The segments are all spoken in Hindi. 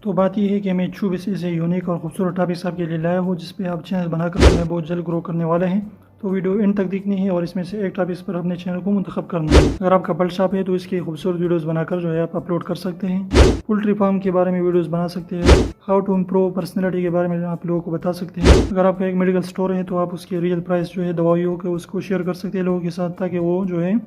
तो बात यह है कि मैं 24 ऐसे यूनिक और खूबसूरत टॉपिक्स आपके लिए लाया हूँ जिस पे आप चैनल बनाकर जो है बहुत जल्द ग्रो करने वाले हैं। तो वीडियो एंड तक देखनी है और इसमें से एक टॉपिक्स पर अपने चैनल को मुंतखब करना है। अगर आपका बल्ड शॉप है तो इसकी खूबसूरत वीडियोस बनाकर जो है आप अपलोड कर सकते हैं। पोल्ट्री फार्म के बारे में वीडियोस बना सकते हैं। हाउ टू इम्प्रूव पर्सनैलिटी के बारे में आप लोगों को बता सकते हैं। अगर आपका एक मेडिकल स्टोर है तो आप उसकी रियल प्राइस जो है दवाइयों के उसको शेयर कर सकते हैं लोगों के साथ, ताकि वो जो है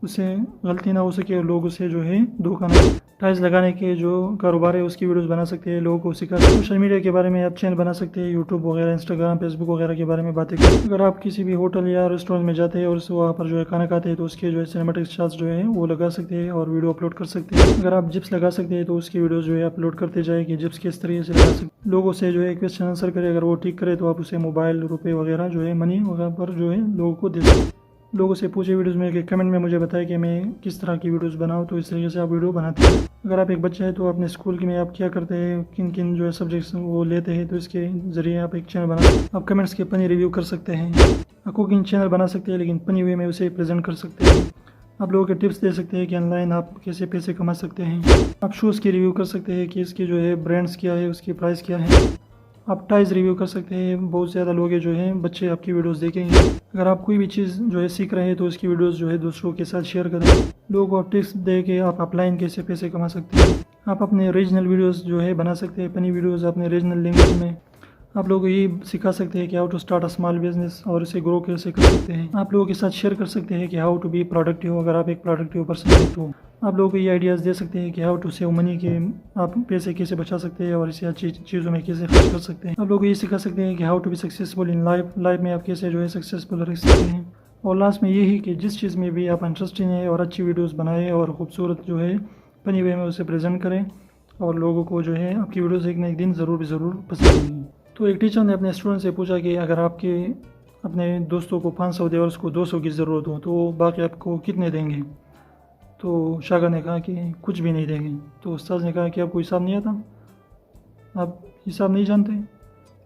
उससे गलती ना हो सके और लोग उसे जो है धोखा ना। टाइल्स लगाने के जो कारोबार है उसकी वीडियोस बना सकते हैं, लोगों को सिखा। सोशल मीडिया के बारे में आप चैनल बना सकते हैं, यूट्यूब वगैरह, इंस्टाग्राम, फेसबुक वगैरह के बारे में बातें करें। अगर आप किसी भी होटल या रेस्टोरेंट में जाते हैं और वहाँ पर जो है खाना खाते हैं तो उसके जो है सिनेमेटिक शॉट्स जो है वो लगा सकते हैं और वीडियो अपलोड कर सकते हैं। अगर आप जिप्स लगा सकते हैं तो उसकी वीडियो जो है अपलोड करते जाए कि जिप्स किस तरीके से लगा सकते। लोगों से जो है क्वेश्चन आंसर करे, अगर वो ठीक करे तो आप उसे मोबाइल, रुपये वगैरह जो है मनी वगैरह पर जो है लोगों को दे सकते। लोगों से पूछे वीडियोस में कि कमेंट में मुझे बताएं कि मैं किस तरह की वीडियोस बनाऊं, तो इस तरीके से आप वीडियो बनाते हैं। अगर आप एक बच्चा है तो अपने स्कूल में आप क्या करते हैं, किन किन जो है सब्जेक्ट्स वो लेते हैं, तो इसके ज़रिए आप एक चैनल बना सकते हैं। आप कमेंट्स के फनी रिव्यू कर सकते हैं। आप कुकिंग चैनल बना सकते हैं लेकिन फनी वे में उसे प्रेजेंट कर सकते हैं। आप लोगों के टिप्स दे सकते हैं कि ऑनलाइन आप कैसे पैसे कमा सकते हैं। आप शूज़ की रिव्यू कर सकते हैं कि इसकी जो है ब्रांड्स क्या है, उसकी प्राइस क्या है। आप टाइज रिव्यू कर सकते हैं। बहुत ज़्यादा लोग जो हैं बच्चे आपकी वीडियोस देखेंगे। अगर आप कोई भी चीज़ जो है सीख रहे हैं तो उसकी वीडियोस जो है दूसरों के साथ शेयर करें। लोगों को टिप्स दे के आप ऑफलाइन कैसे पैसे कमा सकते हैं। आप अपने रीजनल वीडियोस जो है बना सकते हैं, फनी वीडियोस अपने रीजनल लैंग्वेज में। आप लोगों को ये सिखा सकते हैं कि how to start a small business और इसे ग्रो कैसे कर सकते हैं। आप लोगों के साथ शेयर कर सकते हैं कि हाउ टू बी प्रोडक्टिव, अगर आप एक प्रोडक्टिव पर्सन हैं तो। आप लोगों को ये आइडियाज़ दे सकते हैं कि हाउ टू सेव मनी, के आप पैसे कैसे बचा सकते हैं और इसे अच्छी चीज़ों में कैसे खर्च कर सकते हैं। आप लोगों को ये सिखा सकते हैं कि how to be successful in life में आप कैसे जो है सक्सेसफुल रह सकते हैं। और लास्ट में यही कि जिस चीज़ में भी आप इंटरेस्टिंग है और अच्छी वीडियोज़ बनाएं और ख़ूबसूरत जो है फनी वे में उसे प्रेजेंट करें और लोगों को जो है आपकी वीडियोज़ एक ना एक दिन ज़रूर पसंद आएंगी। तो एक टीचर ने अपने स्टूडेंट से पूछा कि अगर आपके अपने दोस्तों को 500 दे और उसको 200 की ज़रूरत हो तो बाकी आपको कितने देंगे। तो शागिर्द ने कहा कि कुछ भी नहीं देंगे। तो उस्ताद ने कहा कि आपको हिसाब नहीं आता, आप हिसाब नहीं जानते।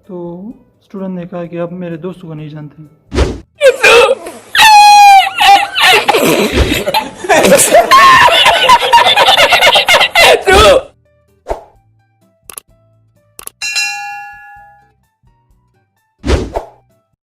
तो स्टूडेंट ने कहा कि आप मेरे दोस्तों को नहीं जानते।